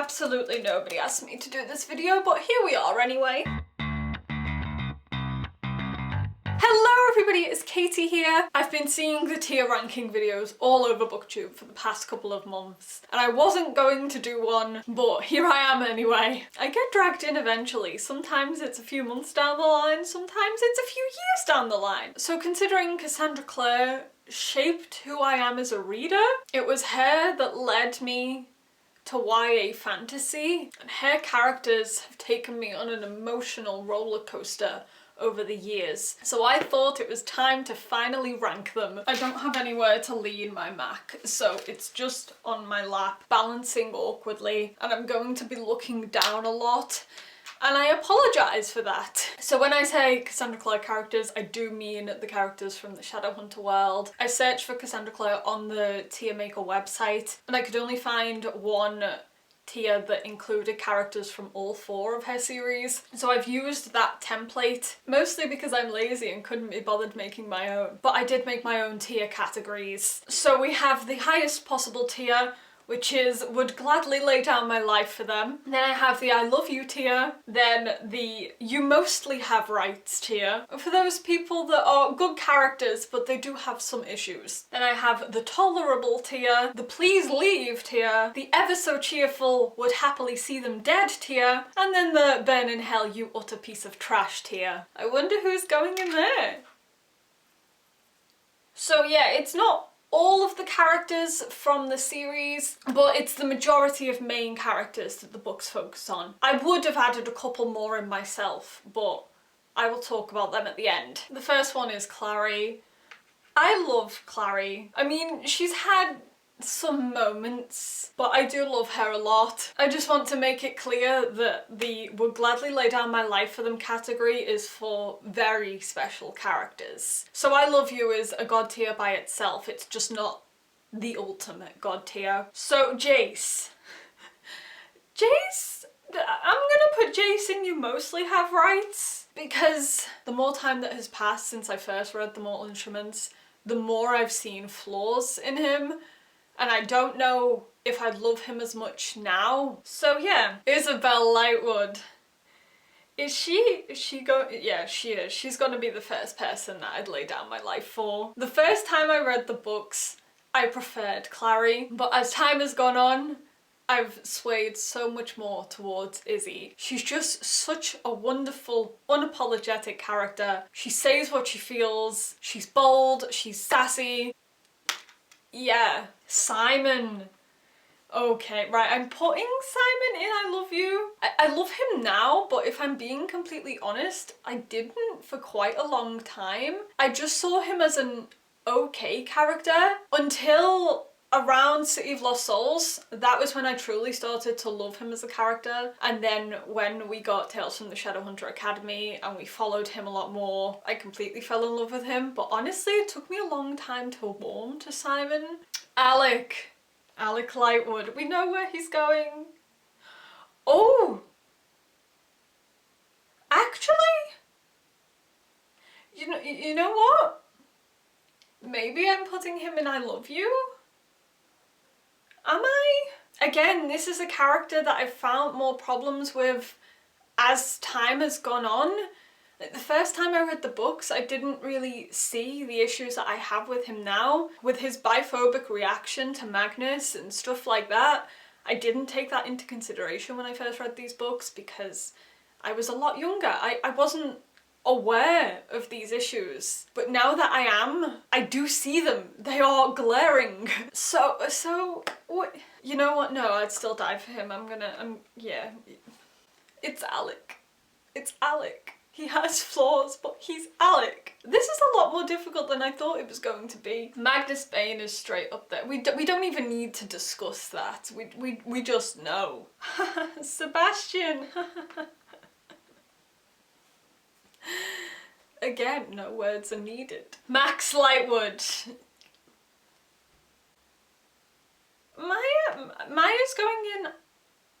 Absolutely nobody asked me to do this video, but here we are anyway. Hello everybody, it's Katie here. I've been seeing the tier ranking videos all over BookTube for the past couple of months, and I wasn't going to do one, but here I am anyway. I get dragged in eventually. Sometimes it's a few months down the line, sometimes it's a few years down the line. So considering Cassandra Clare shaped who I am as a reader, it was her that led me to YA fantasy, and her characters have taken me on an emotional roller coaster over the years. So I thought it was time to finally rank them. I don't have anywhere to lean my Mac, so it's just on my lap, balancing awkwardly, and I'm going to be looking down a lot. And I apologise for that. So when I say Cassandra Clare characters, I do mean the characters from the Shadowhunter world. I searched for Cassandra Clare on the tier maker website, and I could only find one tier that included characters from all 4 of her series. So I've used that template, mostly because I'm lazy and couldn't be bothered making my own. But I did make my own tier categories. So we have the highest possible tier, which is would gladly lay down my life for them. Then I have the I love you tier. Then the you mostly have rights tier, for those people that are good characters but they do have some issues. Then I have the tolerable tier, the please leave tier, the ever so cheerful would happily see them dead tier, and then the burn in hell you utter piece of trash tier. I wonder who's going in there. So yeah, it's not all of the characters from the series, but it's the majority of main characters that the books focus on. I would have added a couple more in myself, but I will talk about them at the end. The first one is Clary. I love Clary. I mean, she's had some moments, but I do love her a lot. I just want to make it clear that the would gladly lay down my life for them category is for very special characters. So I Love You is a god tier by itself, it's just not the ultimate god tier. So Jace. Jace, I'm gonna put Jace in You Mostly Have Rights, because the more time that has passed since I first read The Mortal Instruments, the more I've seen flaws in him. And I don't know if I'd love him as much now. So yeah, Isabelle Lightwood. Is she going? Yeah, she is. She's gonna be the first person that I'd lay down my life for. The first time I read the books, I preferred Clary, but as time has gone on, I've swayed so much more towards Izzy. She's just such a wonderful, unapologetic character. She says what she feels, she's bold, she's sassy. Yeah, Simon. Okay, right, I'm putting Simon in I Love You. I love him now, but if I'm being completely honest, I didn't for quite a long time. I just saw him as an okay character until around City of Lost Souls. That was when I truly started to love him as a character. And then when we got Tales from the Shadowhunter Academy and we followed him a lot more, I completely fell in love with him. But honestly, it took me a long time to warm to Simon. Alec Lightwood. We know where he's going. Oh! Actually, you know what? Maybe I'm putting him in I Love You? Am I? Again, this is a character that I've found more problems with as time has gone on. Like, the first time I read the books, I didn't really see the issues that I have with him now. With his biphobic reaction to Magnus and stuff like that, I didn't take that into consideration when I first read these books because I was a lot younger. I wasn't aware of these issues, but now that I am, I do see them. They are glaring. So what? You know what? No, I'd still die for him. Yeah. It's Alec. It's Alec. He has flaws, but he's Alec. This is a lot more difficult than I thought it was going to be. Magnus Bane is straight up there. We don't even need to discuss that. We just know. Sebastian. Again, no words are needed. Max Lightwood. Maya's going in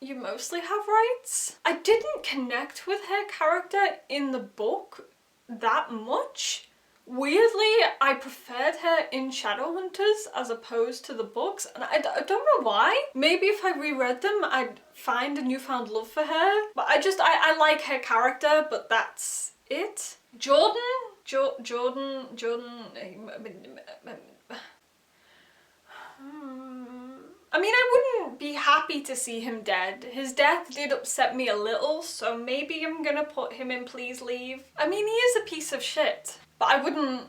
You Mostly Have Rights. I didn't connect with her character in the book that much, Weirdly, I preferred her in Shadowhunters as opposed to the books, and I don't know why. Maybe if I reread them, I'd find a newfound love for her. But I like her character, but that's it. Jordan. I mean, I wouldn't be happy to see him dead. His death did upset me a little, so maybe I'm gonna put him in Please Leave. I mean, he is a piece of shit, but I wouldn't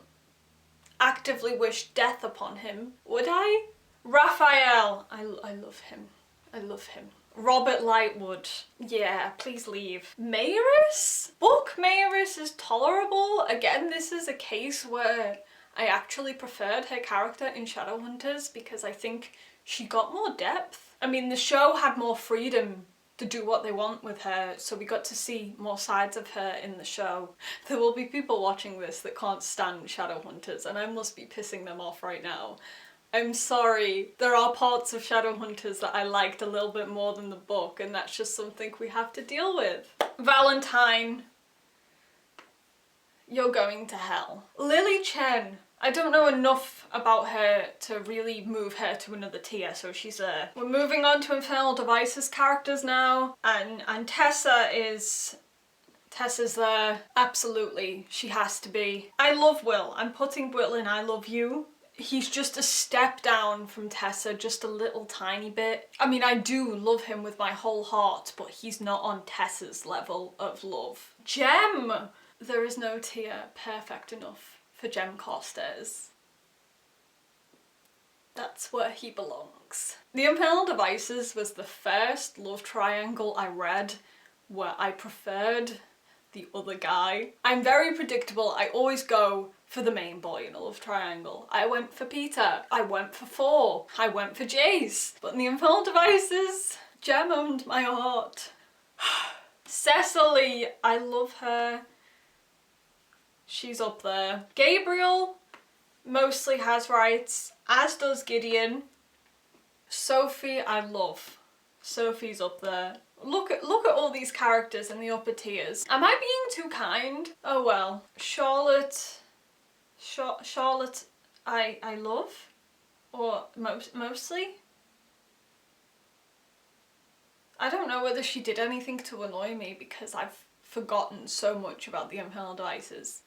actively wish death upon him, would I? Raphael. I love him. I love him. Robert Lightwood. Yeah, Please Leave. Mayoress? Book Mayoress is tolerable. Again, this is a case where I actually preferred her character in Shadowhunters because I think she got more depth. I mean, the show had more freedom to do what they want with her, so we got to see more sides of her in the show. There will be people watching this that can't stand Shadowhunters, and I must be pissing them off right now. I'm sorry, there are parts of Shadowhunters that I liked a little bit more than the book, and that's just something we have to deal with. Valentine. You're going to hell. Lily Chen. I don't know enough about her to really move her to another tier, so she's there. We're moving on to Infernal Devices characters now, and Tessa's there. Absolutely, she has to be. I love Will. I'm putting Will in I Love You. He's just a step down from Tessa, just a little tiny bit. I mean, I do love him with my whole heart, but he's not on Tessa's level of love. Jem! There is no tier perfect enough for Jem Carstairs. That's where he belongs. The Infernal Devices was the first love triangle I read where I preferred the other guy. I'm very predictable. I always go for the main boy in a love triangle. I went for Peter. I went for Thor. I went for Jace. But in the Infernal Devices, Jem owned my heart. Cecily, I love her. She's up there. Gabriel mostly has rights, as does Gideon. Sophie, I love. Sophie's up there. Look at all these characters in the upper tiers. Am I being too kind? Oh well. Charlotte, I love, or mostly. I don't know whether she did anything to annoy me because I've forgotten so much about the Infernal Devices.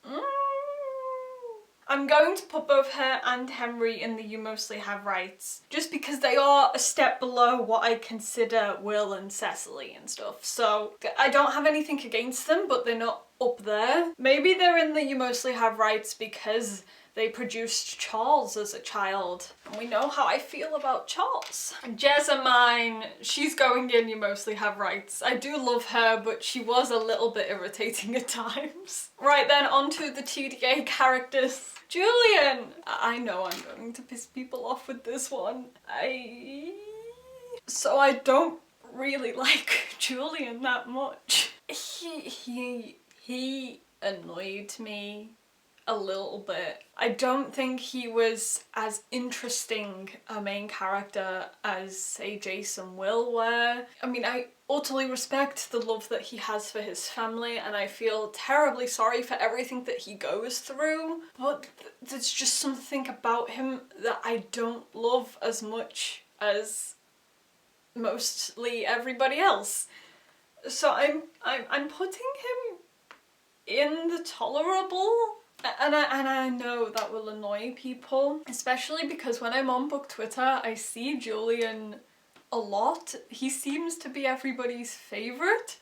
I'm going to put both her and Henry in the You Mostly Have Rights, just because they are a step below what I consider Will and Cecily and stuff. So I don't have anything against them, but they're not up there. Maybe they're in the You Mostly Have Rights because they produced Charles as a child, and we know how I feel about Charles. Jessamine, she's going in You Mostly Have Rights. I do love her, but she was a little bit irritating at times. Right then, on to the TDA characters. Julian! I know I'm going to piss people off with this one. So I don't really like Julian that much. He annoyed me a little bit. I don't think he was as interesting a main character as, say, Jason Will were. I mean, I utterly respect the love that he has for his family, and I feel terribly sorry for everything that he goes through, but there's just something about him that I don't love as much as mostly everybody else. So I'm putting him in the tolerable. And I know that will annoy people, especially because when I'm on book Twitter, I see Julian a lot. He seems to be everybody's favourite,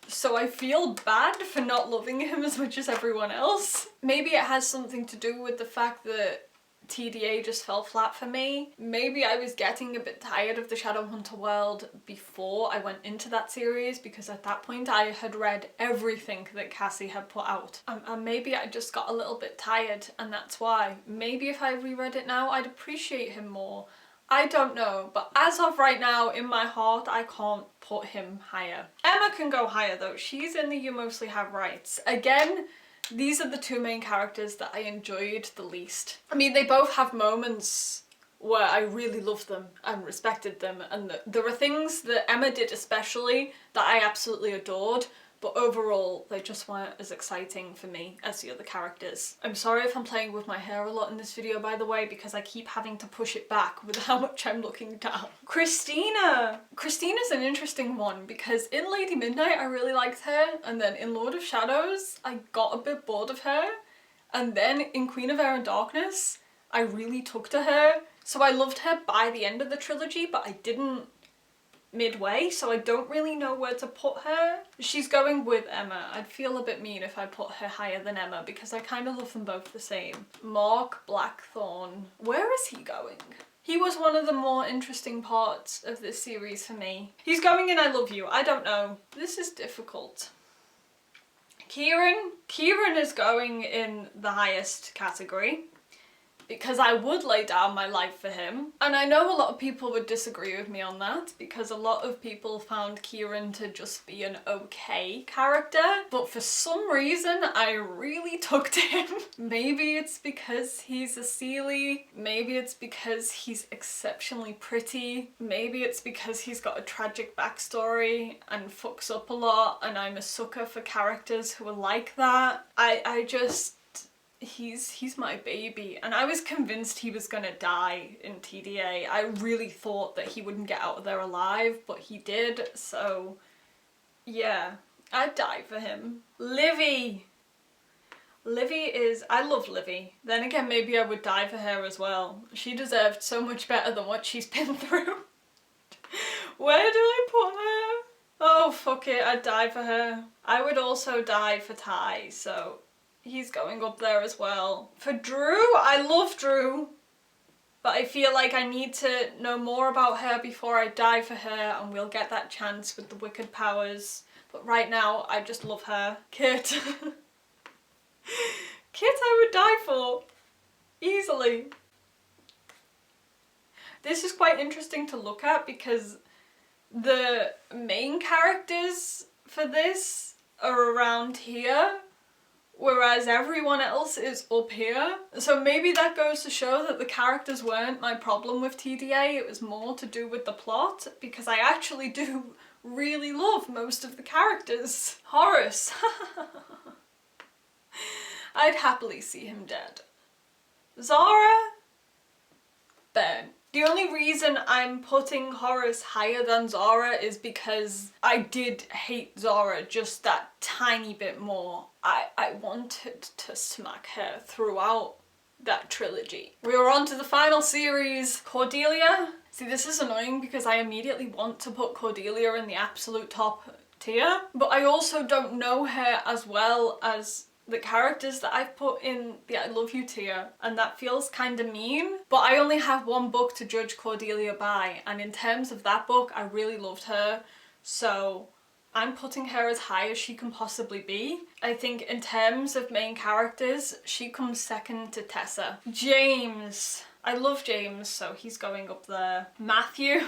so I feel bad for not loving him as much as everyone else. Maybe it has something to do with the fact that TDA just fell flat for me. Maybe I was getting a bit tired of the Shadowhunter world before I went into that series, because at that point I had read everything that Cassie had put out. And maybe I just got a little bit tired, and that's why. Maybe if I reread it now, I'd appreciate him more. I don't know, but as of right now, in my heart, I can't put him higher. Emma can go higher though. She's in the You Mostly Have Rights. Again, these are the two main characters that I enjoyed the least. I mean, they both have moments where I really loved them and respected them, and there are things that Emma did especially that I absolutely adored, but overall they just weren't as exciting for me as the other characters. I'm sorry if I'm playing with my hair a lot in this video, by the way, because I keep having to push it back with how much I'm looking down. Christina! Christina's an interesting one because in Lady Midnight I really liked her, and then in Lord of Shadows I got a bit bored of her, and then in Queen of Air and Darkness I really took to her. So I loved her by the end of the trilogy, but I didn't midway, so I don't really know where to put her. She's going with Emma. I'd feel a bit mean if I put her higher than Emma because I kind of love them both the same. Mark Blackthorne. Where is he going? He was one of the more interesting parts of this series for me. He's going in I Love You. I don't know. This is difficult. Kieran. Kieran is going in the highest category, because I would lay down my life for him. And I know a lot of people would disagree with me on that, because a lot of people found Kieran to just be an okay character, but for some reason I really took to him. Maybe it's because he's a Seelie, maybe it's because he's exceptionally pretty, maybe it's because he's got a tragic backstory and fucks up a lot, and I'm a sucker for characters who are like that. He's my baby, and I was convinced he was gonna die in TDA. I really thought that he wouldn't get out of there alive, but he did, so yeah, I'd die for him. Livi! Livi is... I love Livi. Then again, maybe I would die for her as well. She deserved so much better than what she's been through. Where do I put her? Oh, fuck it, I'd die for her. I would also die for Ty, so he's going up there as well. For Drew, I love Drew, but I feel like I need to know more about her before I die for her, and we'll get that chance with the Wicked Powers. But right now, I just love her. Kit. Kit I would die for. Easily. This is quite interesting to look at because the main characters for this are around here, whereas everyone else is up here. So maybe that goes to show that the characters weren't my problem with TDA, it was more to do with the plot, because I actually do really love most of the characters. Horace. I'd happily see him dead. Zara? Ben. The only reason I'm putting Horace higher than Zara is because I did hate Zara just that tiny bit more. I wanted to smack her throughout that trilogy. We were on to the final series, Cordelia. See, this is annoying because I immediately want to put Cordelia in the absolute top tier, but I also don't know her as well as the characters that I've put in the I Love You tier, and that feels kind of mean, but I only have one book to judge Cordelia by, and in terms of that book I really loved her, so I'm putting her as high as she can possibly be. I think in terms of main characters, she comes second to Tessa. James. I love James, so he's going up there. Matthew.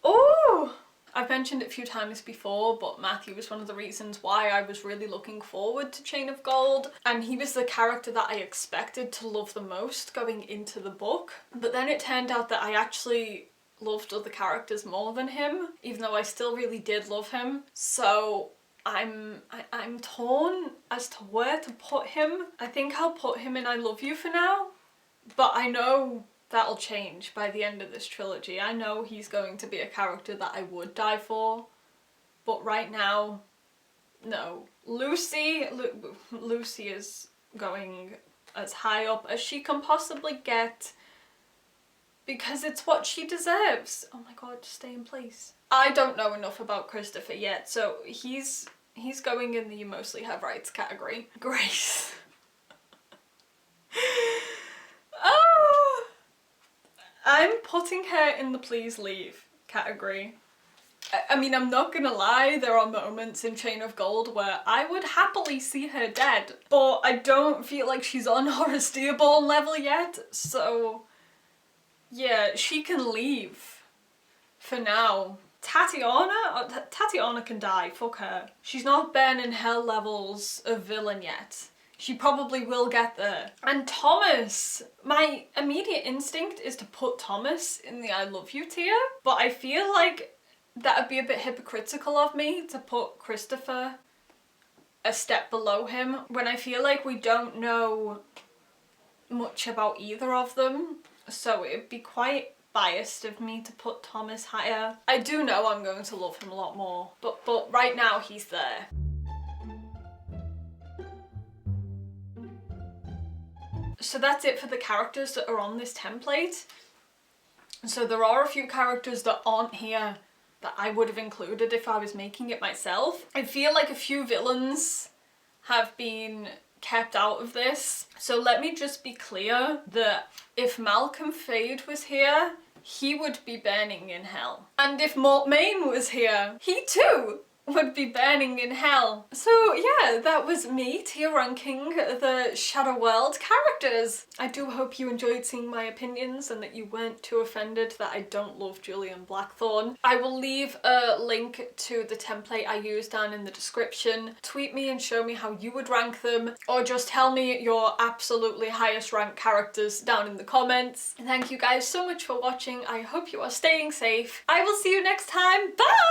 Oh! I've mentioned it a few times before, but Matthew was one of the reasons why I was really looking forward to Chain of Gold, and he was the character that I expected to love the most going into the book. But then it turned out that I actually loved other characters more than him, even though I still really did love him. So I'm torn as to where to put him. I think I'll put him in I Love You for now, but I know that'll change by the end of this trilogy. I know he's going to be a character that I would die for, but right now, no. Lucy is going as high up as she can possibly get because it's what she deserves. Oh my god, stay in place. I don't know enough about Christopher yet, so he's going in the You Mostly Have Rights category. Grace. Oh! I'm putting her in the Please Leave category. I mean, I'm not gonna lie, there are moments in Chain of Gold where I would happily see her dead, but I don't feel like she's on Horace Dearborn level yet, so yeah, she can leave for now. Tatiana can die, fuck her. She's not Ben in Hell levels of villain yet. She probably will get there. And Thomas! My immediate instinct is to put Thomas in the I Love You tier, but I feel like that would be a bit hypocritical of me to put Christopher a step below him when I feel like we don't know much about either of them, so it'd be quite biased of me to put Thomas higher. I do know I'm going to love him a lot more, but right now he's there. So that's it for the characters that are on this template. So there are a few characters that aren't here that I would have included if I was making it myself. I feel like a few villains have been kept out of this. So let me just be clear that if Malcolm Fade was here, he would be burning in hell. And if Mortmain was here, he too would be burning in hell. So yeah, that was me tier ranking the Shadow World characters. I do hope you enjoyed seeing my opinions and that you weren't too offended that I don't love Julian Blackthorn. I will leave a link to the template I used down in the description. Tweet me and show me how you would rank them, or just tell me your absolutely highest ranked characters down in the comments. Thank you guys so much for watching. I hope you are staying safe. I will see you next time. Bye!